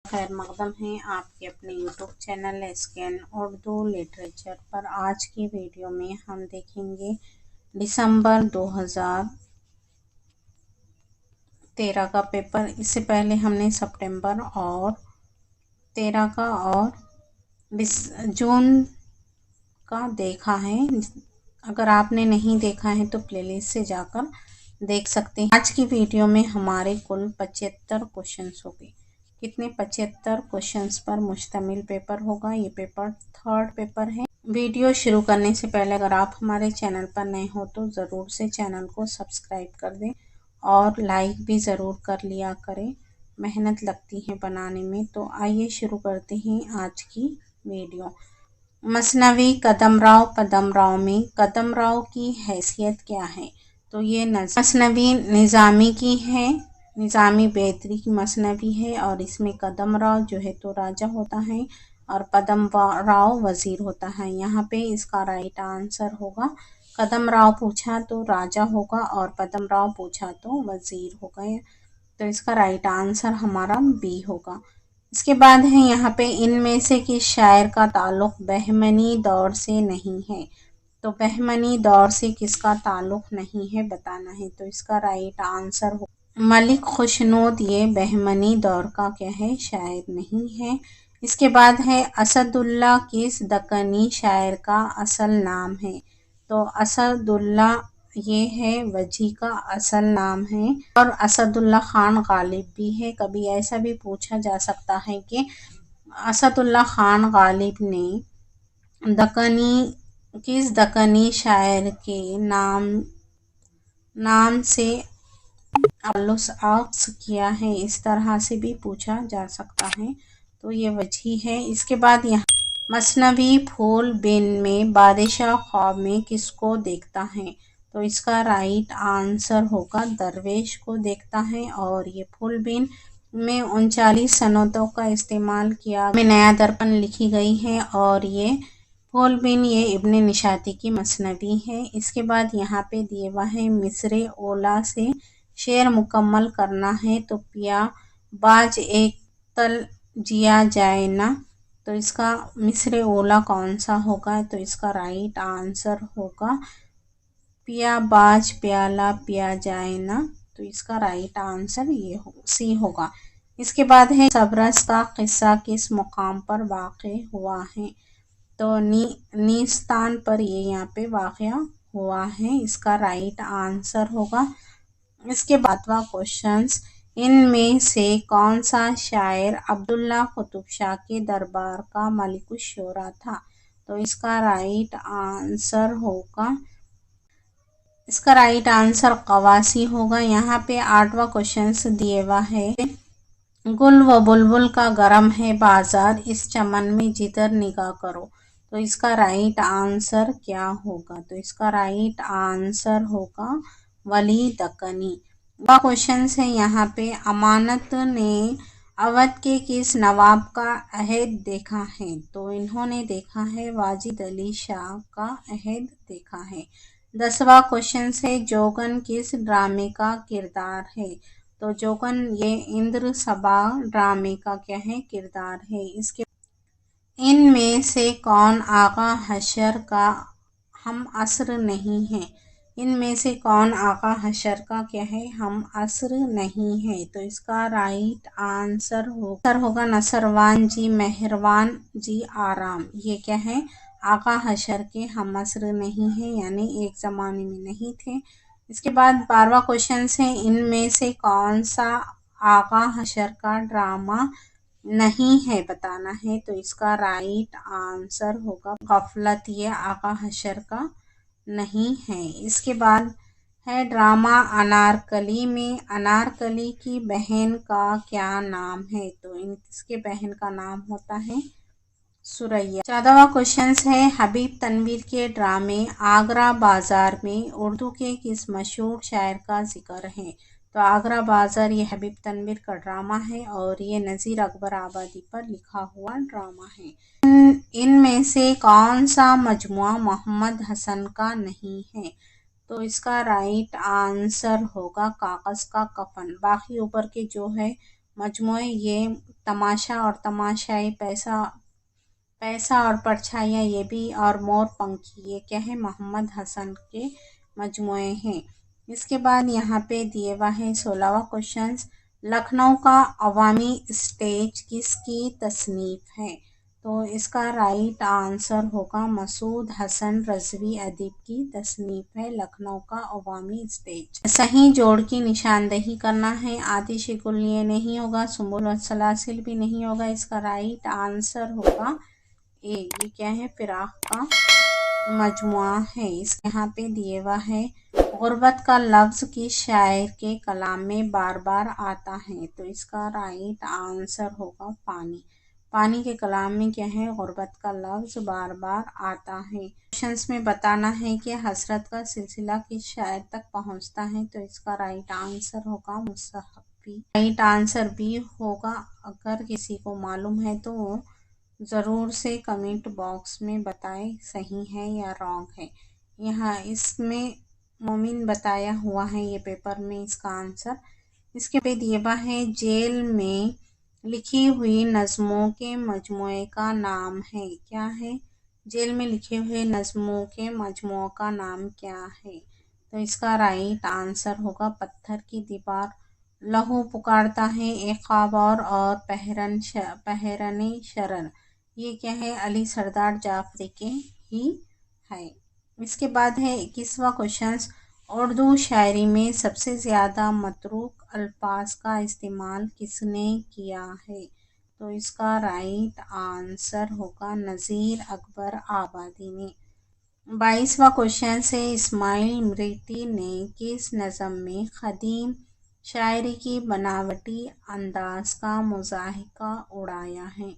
خیر مقدم ہیں آپ کے اپنے YouTube channel scan Urdu literature پر۔ آج کی ویڈیو میں ہم دیکھیں گے دسمبر 2013 کا پیپر۔ اس سے پہلے ہم نے سپٹمبر اور 13 کا اور جون کا دیکھا ہے۔ اگر آپ نے نہیں دیکھا ہے تو پلے لسٹ سے جا کر دیکھ سکتے ہیں۔ آج کی ویڈیو میں ہمارے کل 75 کوشچنس ہوں گے۔ کتنے 75 کوشچنس پر مشتمل پیپر ہوگا۔ یہ پیپر 3rd پیپر ہے۔ ویڈیو شروع کرنے سے پہلے اگر آپ ہمارے چینل پر نئے ہو تو ضرور سے چینل کو سبسکرائب کر دیں اور لائک بھی ضرور کر لیا کریں، محنت لگتی ہے بنانے میں۔ تو آئیے شروع کرتے ہیں آج کی ویڈیو۔ مثنوی قدم راؤ پدم راؤ میں قدم راؤ کی حیثیت کیا ہے؟ تو یہ مثنوی نظامی کی ہے، نظامی بیدری کی مثنوی ہے، اور اس میں قدم راؤ جو ہے تو راجہ ہوتا ہے اور پدم راؤ وزیر ہوتا ہے۔ یہاں پہ اس کا رائٹ آنسر ہوگا، قدم راؤ پوچھا تو راجہ ہوگا اور پدم راؤ پوچھا تو وزیر ہوگا، تو اس کا رائٹ آنسر ہمارا بی ہوگا۔ اس کے بعد ہے یہاں پہ ان میں سے کس شاعر کا تعلق بہمنی دور سے نہیں ہے؟ تو بہمنی دور سے کس کا تعلق نہیں ہے بتانا ہے، تو اس کا رائٹ آنسر ہوگا ملک خوشنود۔ یہ بہمنی دور کا کیا ہے؟ شاعر نہیں ہے۔ اس کے بعد ہے اسد اللہ کس دکنی شاعر کا اصل نام ہے؟ تو اسد اللہ یہ ہے وجیح کا اصل نام ہے، اور اسد اللہ خان غالب بھی ہے۔ کبھی ایسا بھی پوچھا جا سکتا ہے کہ اسد اللہ خان غالب نے کس دکنی شاعر کے نام سے تعلق کیا ہے، اس طرح سے بھی پوچھا جا سکتا ہے، تو یہ وجیح ہے۔ اس کے بعد یہاں مثنوی پھول بین میں بادشاہ خواب میں کس کو دیکھتا ہے؟ تو اس کا رائٹ آنسر ہوگا درویش کو دیکھتا ہے، اور یہ پھول بین میں 39 صنعتوں کا استعمال کیا میں نیا درپن لکھی گئی ہے، اور یہ پھول بین یہ ابن نشاطی کی مثنوی ہے۔ اس کے بعد یہاں پہ دیے ہوا ہے مصرع اولی سے شعر مکمل کرنا ہے، تو پیا باز ایک تل جیا جائے نا، تو اس کا مصرع اولی کون سا ہوگا؟ تو اس کا رائٹ آنسر ہوگا پیا باز پیالہ پیا جائے نا، تو اس کا رائٹ آنسر یہ سی ہوگا۔ اس کے بعد ہے صبرس کا قصہ کس مقام پر واقع ہوا ہے؟ تو نیستان پر یہ یہاں پہ واقع ہوا ہے، اس کا رائٹ آنسر ہوگا۔ اس کے بعدواں کوشچنس، ان میں سے کون سا شاعر عبداللہ قطب شاہ کے دربار کا ملک الشعراء تھا؟ تو اس کا رائٹ آنسر قواسی ہوگا۔ یہاں پہ 8واں کوشچنس دیے ہوا ہے گل و بلبل کا گرم ہے بازار، اس چمن میں جدھر نگاہ کرو، تو اس کا رائٹ آنسر کیا ہوگا؟ تو اس کا رائٹ آنسر ہوگا ولی دکنی۔ کوشچنس ہے یہاں پہ امانت نے اودھ کے کس نواب کا عہد دیکھا ہے؟ تو انہوں نے دیکھا ہے واجد علی شاہ کا عہد دیکھا ہے۔ 10واں کوشچنس ہے جوگن کس ڈرامے کا کردار ہے؟ تو جوگن یہ اندر سبھا ڈرامے کا کیا ہے؟ کردار ہے۔ اس کے ان میں سے کون آغا حشر کا ہم عصر نہیں ہے؟ ان میں سے کون آغا حشر کا کیا ہے؟ ہم عصر نہیں ہے، تو اس کا رائٹ آنسر ہوگا نصروان جی مہروان جی آرام، یہ کیا ہے؟ آغا حشر کے ہم عصر نہیں ہے، یعنی ایک زمانے میں نہیں تھے۔ اس کے بعد 12واں کوشچنس ہے ان میں سے کون سا آغا حشر کا ڈرامہ نہیں ہے بتانا ہے، تو اس کا رائٹ آنسر ہوگا غفلت، یہ آغا حشر کا نہیں ہے۔ اس کے بعد ہے ڈرامہ انارکلی میں انارکلی کی بہن کا کیا نام ہے؟ تو اس کے بہن کا نام ہوتا ہے سریا۔ 14واں کوشچنس ہے حبیب تنویر کے ڈرامے آگرہ بازار میں اردو کے کس مشہور شاعر کا ذکر ہے؟ تو آگرہ بازار یہ حبیب تنویر کا ڈرامہ ہے، اور یہ نذیر اکبر آبادی پر لکھا ہوا ڈرامہ ہے۔ ان میں سے کون سا مجموعہ محمد حسن کا نہیں ہے؟ تو اس کا رائٹ آنسر ہوگا کاغذ کا کفن۔ باقی اوپر کے جو ہے مجموعے یہ تماشا اور تماشائی، پیسہ اور پرچھائیاں یہ بھی، اور مور پنکھی یہ کیا ہے، محمد حسن کے مجموعے ہیں۔ اس کے بعد یہاں پہ دیے ہوا ہے 16واں کوشچن، لکھنؤ کا عوامی اسٹیج کس کی تصنیف ہے؟ تو اس کا رائٹ آنسر ہوگا مسعود حسن رضوی ادیب کی تصنیف ہے لکھنؤ کا عوامی اسٹیج۔ صحیح جوڑ کی نشاندہی کرنا ہے، آتشِ گل یہ نہیں ہوگا، سنبل و سلاسل بھی نہیں ہوگا، اس کا رائٹ آنسر ہوگا یہ کیا ہے، فراق کا مجموعہ ہے۔ اس یہاں پہ دیے ہوا ہے غربت کا لفظ کس شاعر کے کلام میں بار بار آتا ہے؟ تو اس کا رائٹ آنسر ہوگا پانی کے کلام میں کیا ہے، غربت کا لفظ بار بار آتا ہے۔ کوشچنس میں بتانا ہے کہ حسرت کا سلسلہ کس شاعر تک پہنچتا ہے؟ تو اس کا رائٹ آنسر ہوگا مصحفی۔ رائٹ آنسر بھی ہوگا، اگر کسی کو معلوم ہے تو وہ ضرور سے کمنٹ باکس میں بتائے صحیح ہے یا رانگ ہے۔ یہاں اس میں مومن بتایا ہوا ہے یہ پیپر میں اس کا آنسر۔ اس کے پہ دیے ہوا ہے جیل میں لکھی ہوئی نظموں کے مجموعے کا نام ہے، کیا ہے؟ جیل میں لکھے ہوئے نظموں کے مجموعہ کا نام کیا ہے؟ تو اس کا رائٹ آنسر ہوگا پتھر کی دیوار، لہو پکارتا ہے ایک خواب اور پہرن شرر، یہ کیا ہے، علی سردار جعفری کے ہی ہے۔ اس کے بعد ہے 21واں کوشچن، اردو شاعری میں سب سے زیادہ متروک الفاظ کا استعمال کس نے کیا ہے؟ تو اس کا رائٹ آنسر ہوگا نذیر اکبر آبادی نے۔ 22واں کوشچن ہے اسماعیل مریٹی نے کس نظم میں قدیم شاعری کی بناوٹی انداز کا مضحکہ اڑایا ہے؟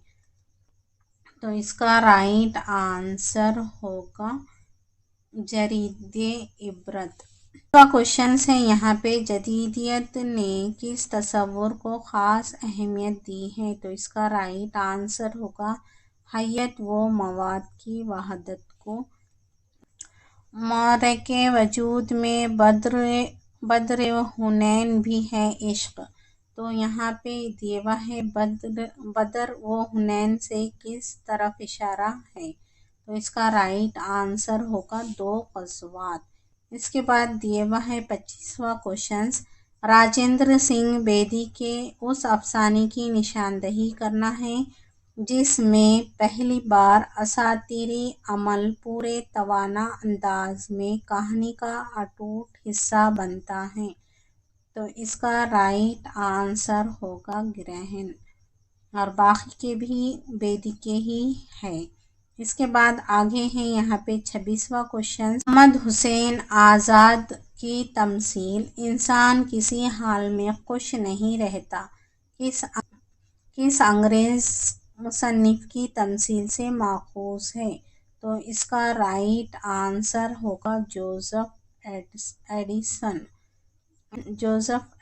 تو اس کا رائٹ آنسر ہوگا جرید عبرت۔ کا کوشچن ہے یہاں پہ جدیدیت نے کس تصور کو خاص اہمیت دی ہے؟ تو اس کا رائٹ آنسر ہوگا حیت و مواد کی وحدت کو۔ معرکہ وجود میں بدر و حنین بھی ہے عشق، تو یہاں پہ دیے ہوا ہے بدر و حنین سے کس طرف اشارہ ہے؟ تو اس کا رائٹ آنسر ہوگا 2 غزوات۔ اس کے بعد دیے ہوا ہے 25واں کوشچن، راجندر سنگھ بیدی کے اس افسانے کی نشاندہی کرنا ہے جس میں پہلی بار اساطیری عمل پورے توانا انداز میں کہانی کا اٹوٹ حصہ بنتا ہے۔ تو اس کا رائٹ آنسر ہوگا گرہن، اور باقی کے بھی بیدی کے ہی ہے۔ اس کے بعد آگے ہیں یہاں پہ 26واں کوشچن، محمد حسین آزاد کی تمثیل انسان کسی حال میں خوش نہیں رہتا کس انگریز مصنف کی تمثیل سے ماخوذ ہے؟ تو اس کا رائٹ آنسر ہوگا جوزف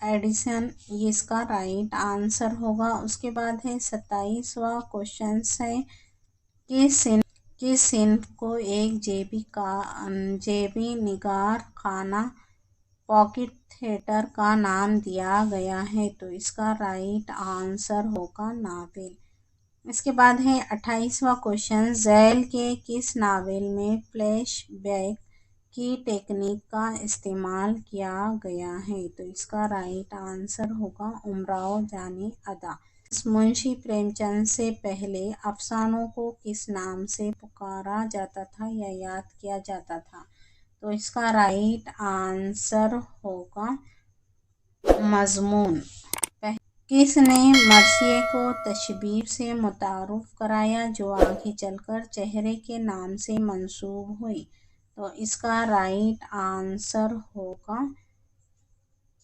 ایڈیسن، یہ اس کا رائٹ آنسر ہوگا۔ اس کے بعد ہے 27واں کوشچن ہے کس صنف کو ایک جیبی نگار خانہ پاکٹ تھیٹر کا نام دیا گیا ہے؟ تو اس کا رائٹ آنسر ہوگا ناول۔ اس کے بعد ہے 28واں کوشچن، ذیل کے کس ناول میں فلیش بیک کی ٹیکنیک کا استعمال کیا گیا ہے؟ تو اس کا رائٹ آنسر ہوگا امراؤ جان ادا۔ منشی پریم چند سے پہلے افسانوں کو کس نام سے پکارا جاتا تھا یا یاد کیا جاتا تھا؟ تو اس کا رائٹ آنسر ہوگا مضمون۔ کس نے مرثیے کو تشبیہ سے متعارف کرایا جو آگے چل کر چہرے کے نام سے منسوب ہوئی؟ تو اس کا رائٹ آنسر ہوگا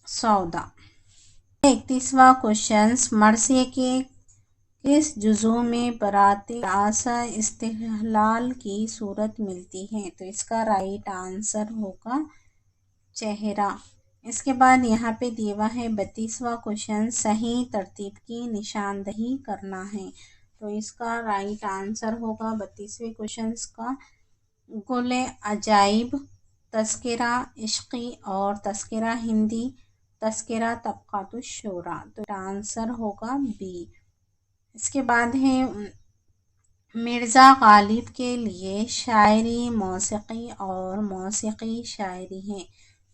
سودا۔ 31واں کوشچن، مرثیے کے کس جزو میں برات راس استحلال کی صورت ملتی ہے؟ تو اس کا رائٹ آنسر ہوگا چہرہ۔ اس کے بعد یہاں پہ دیے ہوا ہے 32واں کوشچن، صحیح ترتیب کی نشاندہی کرنا ہے۔ تو اس کا رائٹ آنسر ہوگا 32ویں کوشچن کا گل عجائب، تذکرہ عشقی اور تذکرہ ہندی، تذکرہ طبقات الشورا، تو آنسر ہوگا بی۔ اس کے بعد ہے مرزا غالب کے لیے شاعری موسیقی اور موسیقی شاعری ہے،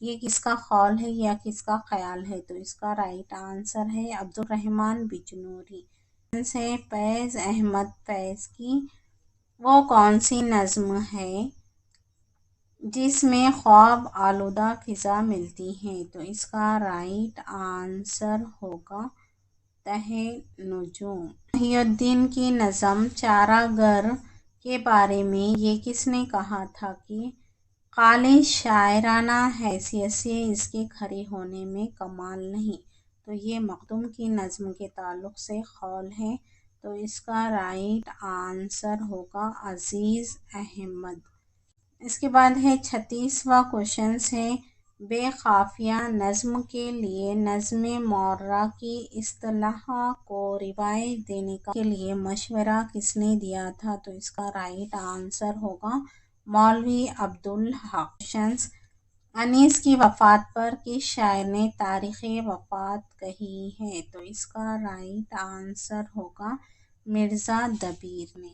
یہ کس کا قول ہے یا کس کا خیال ہے؟ تو اس کا رائٹ آنسر ہے عبد الرحمن بجنوری۔ سے فیض احمد فیض کی وہ کون سی نظم ہے جس میں خواب آلودہ فضا ملتی ہے؟ تو اس کا رائٹ آنسر ہوگا تہ نجوم۔ محی الدین کی نظم چارہ گر کے بارے میں یہ کس نے کہا تھا کہ خالص شاعرانہ حیثیت سے اس کے کھڑے ہونے میں کمال نہیں؟ تو یہ مخدوم کی نظم کے تعلق سے قول ہے، تو اس کا رائٹ آنسر ہوگا عزیز احمد۔ اس کے بعد ہے 36واں کوشچن ہے بے قافیہ نظم کے لیے نظم معرہ کی اصطلاح کو روایت دینے کے لیے مشورہ کس نے دیا تھا؟ تو اس کا رائٹ آنسر ہوگا مولوی عبدالحق۔ انیس کی وفات پر کس شاعر نے تاریخ وفات کہی ہے؟ تو اس کا رائٹ آنسر ہوگا مرزا دبیر نے۔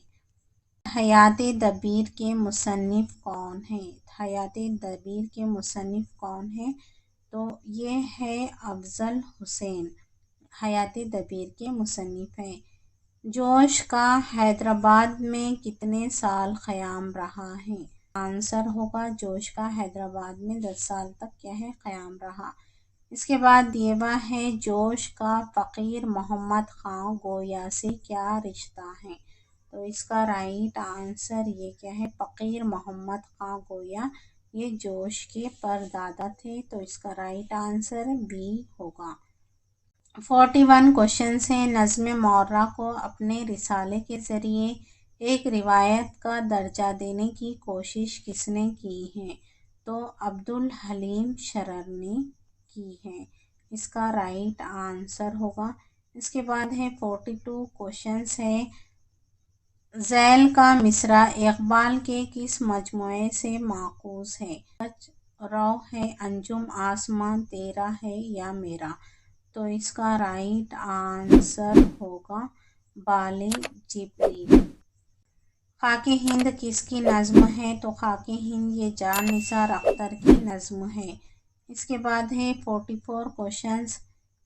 حیات دبیر کے مصنف کون ہیں؟ حیات دبیر کے مصنف کون ہیں؟ تو یہ ہے افضل حسین، حیات دبیر کے مصنف ہیں۔ جوش کا حیدرآباد میں کتنے سال قیام رہا ہے؟ آنسر ہوگا جوش کا حیدرآباد میں 10 سال تک کیا ہے قیام رہا۔ اس کے بعد دیے ہوا ہے جوش کا فقیر محمد خاں گویا سے کیا رشتہ ہے؟ تو اس کا رائٹ آنسر یہ کیا ہے فقیر محمد خاں گویا یہ جوش کے پردادا تھے، تو اس کا رائٹ آنسر بی ہوگا۔ 41 کوشچن ہے نظم معرہ کو اپنے رسالے کے ذریعے ایک روایت کا درجہ دینے کی کوشش کس نے کی ہے؟ تو عبدالحلیم شرر نے کی ہے، اس کا رائٹ آنسر ہوگا۔ اس کے بعد ہے 42 کوشچن ہے ذیل کا مصرع اقبال کے کس مجموعے سے ماخوذ ہے؟ سچ رو ہے، انجم آسماں تیرا ہے یا میرا؟ تو اس کا رائٹ آنسر ہوگا بال جبریل۔ خاک ہند کس کی نظم ہے؟ تو خاک ہند یہ جان نثار اختر کی نظم ہے۔ اس کے بعد ہے 44 کوشچن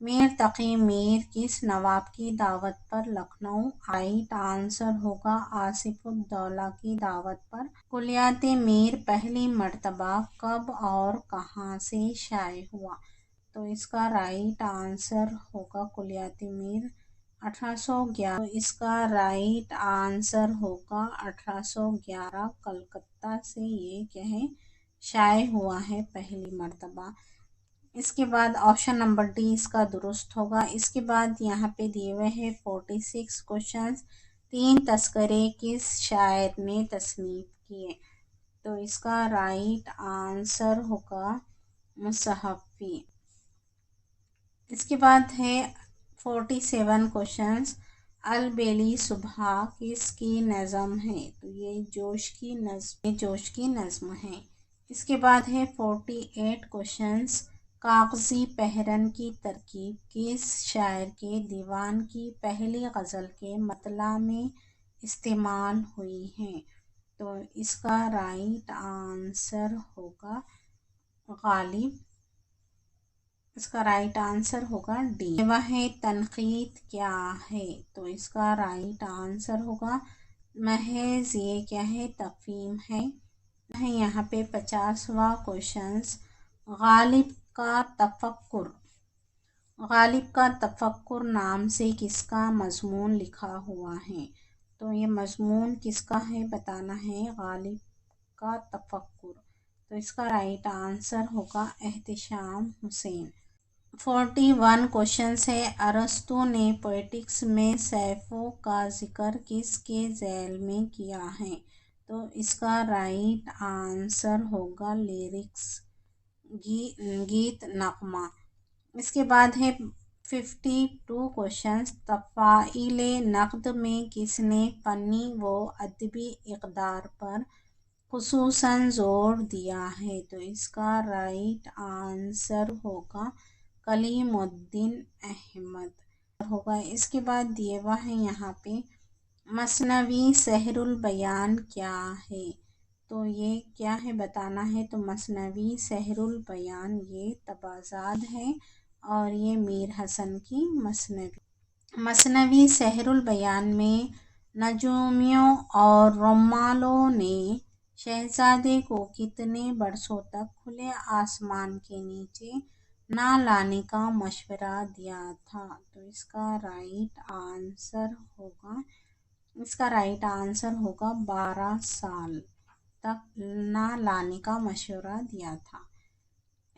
میر تقی میر کس نواب کی دعوت پر لکھنؤ آئے؟ آنسر ہوگا آصف الدولہ کی دعوت پر۔ کلیات میر پہلی مرتبہ کب اور کہاں سے شائع ہوا؟ تو اس کا رائٹ آنسر ہوگا کلیات میر 1811، تو اس کا رائٹ آنسر ہوگا 1811 کلکتہ سے یہ کیا ہے شائع ہوا ہے پہلی مرتبہ۔ اس کے بعد آپشن نمبر ڈی اس کا درست ہوگا۔ اس کے بعد یہاں پہ دیے ہوئے ہیں 46 کوشچن 3 تذکرے کس شاعر نے تصنیف کیے؟ تو اس کا رائٹ آنسر ہوگا مصحفی۔ اس کے بعد ہے 47 کوشچن البیلی صبح کس کی نظم ہے؟ تو یہ جوش کی نظم ہے۔ اس کے بعد ہے 48 کوشچن کاغذی پہرن کی ترکیب کس شاعر کے دیوان کی پہلی غزل کے مطلع میں استعمال ہوئی ہے؟ تو اس کا رائٹ آنسر ہوگا غالب، اس کا رائٹ آنسر ہوگا ڈی۔ وہ ہے تنقید کیا ہے؟ تو اس کا رائٹ آنسر ہوگا محض یہ کیا ہے تفہیم ہے۔ یہاں پہ 50واں کوشچن غالب کا تفکر نام سے کس کا مضمون لکھا ہوا ہے؟ تو یہ مضمون کس کا ہے بتانا ہے غالب کا تفکر، تو اس کا رائٹ آنسر ہوگا احتشام حسین۔ 41 کوشچن ہے ارسطو نے پوئٹکس میں سیفوں کا ذکر کس کے ذیل میں کیا ہے؟ تو اس کا رائٹ آنسر ہوگا لیرکس، گیت نغمہ۔ اس کے بعد ہے 52 کوشچن تفاعل نقد میں کس نے فنی و ادبی اقدار پر خصوصاً زور دیا ہے؟ تو اس کا رائٹ آنسر ہوگا کلیم الدین احمد ہوگا۔ اس کے بعد دیے ہوا ہے یہاں پہ مثنوی سحر البیان کیا ہے، تو یہ کیا ہے بتانا ہے۔ تو مثنوی سحر البیان یہ طبازاد ہے اور یہ میر حسن کی مثنوی سحر البیان میں نجومیوں اور رمالوں نے شہزادے کو کتنے برسوں تک کھلے آسمان کے نیچے نہ لانے کا مشورہ دیا تھا، تو اس کا رائٹ آنسر ہوگا 12 سال تک نہ لانے کا مشورہ دیا تھا۔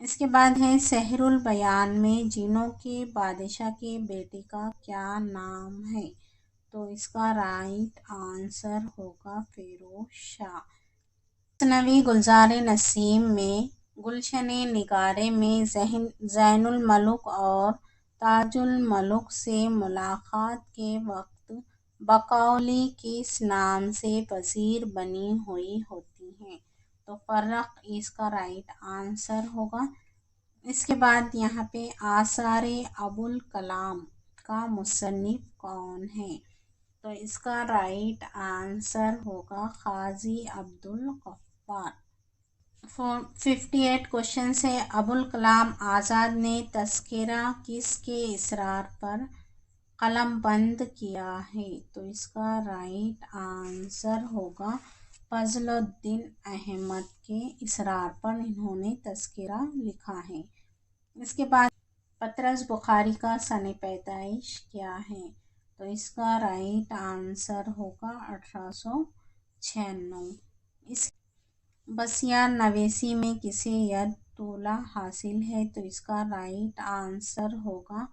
اس کے بعد ہے سحر البیان میں جنوں کے بادشاہ کے بیٹے کا کیا نام ہے، تو اس کا رائٹ آنسر ہوگا فیروز شاہ۔ مثنوی گلزار نسیم میں گلشن نگارے میں زین الملک اور تاج الملک سے ملاقات کے وقت بقولی کس نام سے وزیر بنی ہوئی ہوتی ہیں، تو فرخ اس کا رائٹ آنسر ہوگا۔ اس کے بعد یہاں پہ آثار ابوالکلام کا مصنف کون ہے، تو اس کا رائٹ آنسر ہوگا قاضی عبدالغفار۔ 58 کوشچنس ہے ابوالکلام آزاد نے تذکرہ کس کے اصرار پر قلم بند کیا ہے، تو اس کا رائٹ آنسر ہوگا فضل الدین احمد کے اصرار پر انہوں نے تذکرہ لکھا ہے۔ اس کے بعد پطرس بخاری کا سن پیدائش کیا ہے، تو اس کا رائٹ آنسر ہوگا 1896۔ اس بسیار نویسی میں کسے ید طولہ حاصل ہے، تو اس کا رائٹ آنسر ہوگا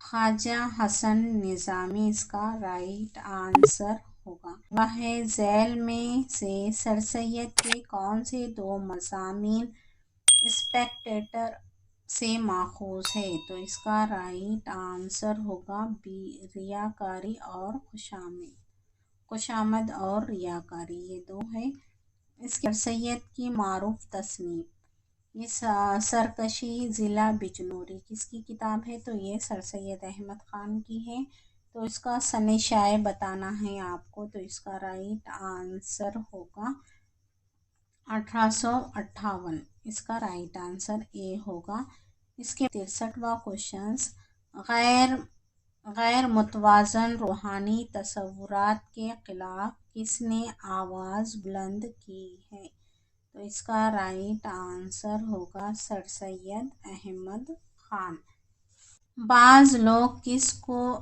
خواجہ حسن نظامی، اس کا رائٹ آنسر ہوگا۔ وہ ہے ذیل میں سے سر سید کے کون سے دو مضامین اسپیکٹیٹر سے ماخوذ ہے، تو اس کا رائٹ آنسر ہوگا بی ریاکاری اور خوشامد اور ریاکاری، یہ دو ہے۔ اس کے سر سید کی معروف تصنیف یہ سرکشی ضلع بجنوری کس کی کتاب ہے، تو یہ سر سید احمد خان کی ہے۔ تو اس کا سن شائع بتانا ہے آپ کو، تو اس کا رائٹ آنسر ہوگا 1858، اس کا رائٹ آنسر اے ہوگا۔ اس کے 63واں کوشچنس غیر متوازن روحانی تصورات کے خلاف کس نے آواز بلند کی ہے، تو اس کا رائٹ آنسر ہوگا سر سید احمد خان۔ بعض لوگ کس کو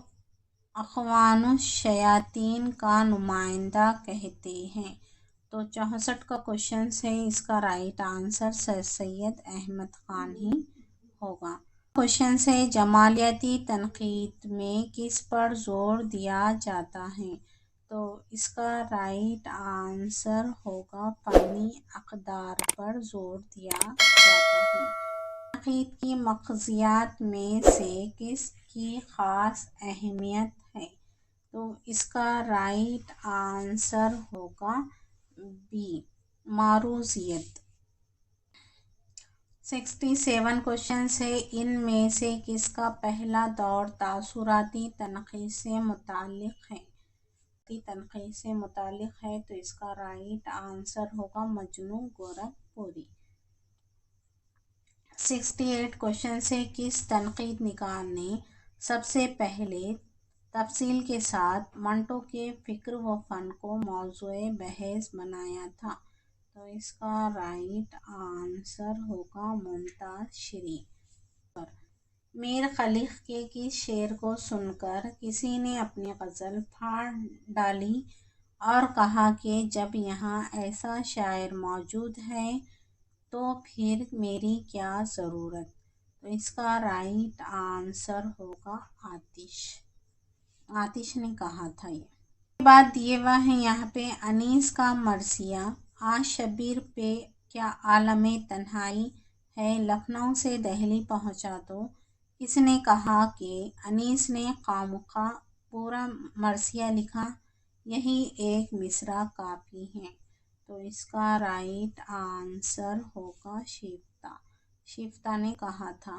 اخوان الشیاطین کا نمائندہ کہتے ہیں، تو 64 کا کوشچن ہے، اس کا رائٹ آنسر سر سید احمد خان ہی ہوگا۔ کوشچن ہے جمالیاتی تنقید میں کس پر زور دیا جاتا ہے، تو اس کا رائٹ آنسر ہوگا فنی اقدار پر زور دیا جاتا ہے۔ تنقید کی مقضیات میں سے کس کی خاص اہمیت ہے، تو اس کا رائٹ آنسر ہوگا بی معروضیت۔ 67 کوشچن ہے ان میں سے کس کا پہلا دور تاثراتی تنقید سے متعلق ہے، تو اس کا رائٹ آنسر ہوگا مجنوں گورکھپوری۔ 68 کوشچن ہے کس تنقید نگار نے سب سے پہلے تفصیل کے ساتھ منٹو کے فکر و فن کو موضوع بحث بنایا تھا، تو اس کا رائٹ آنسر ہوگا ممتاز شیریں۔ میر خلق کے کس شعر کو سن کر کسی نے اپنی غزل پھاڑ ڈالی اور کہا کہ جب یہاں ایسا شاعر موجود ہے تو پھر میری کیا ضرورت، تو اس کا رائٹ آنسر ہوگا آتش نے کہا تھا یہ۔ اس کے بعد دیے ہوئے ہیں یہاں پہ انیس کا مرثیہ آج شبیر پہ کیا عالم تنہائی ہے، لکھنؤ سے دہلی پہنچا تو کس نے کہا کہ انیس نے خواہ پورا مرثیہ لکھا، یہی ایک مصرع کافی ہے، تو اس کا رائٹ آنسر ہوگا شیفتہ نے کہا تھا۔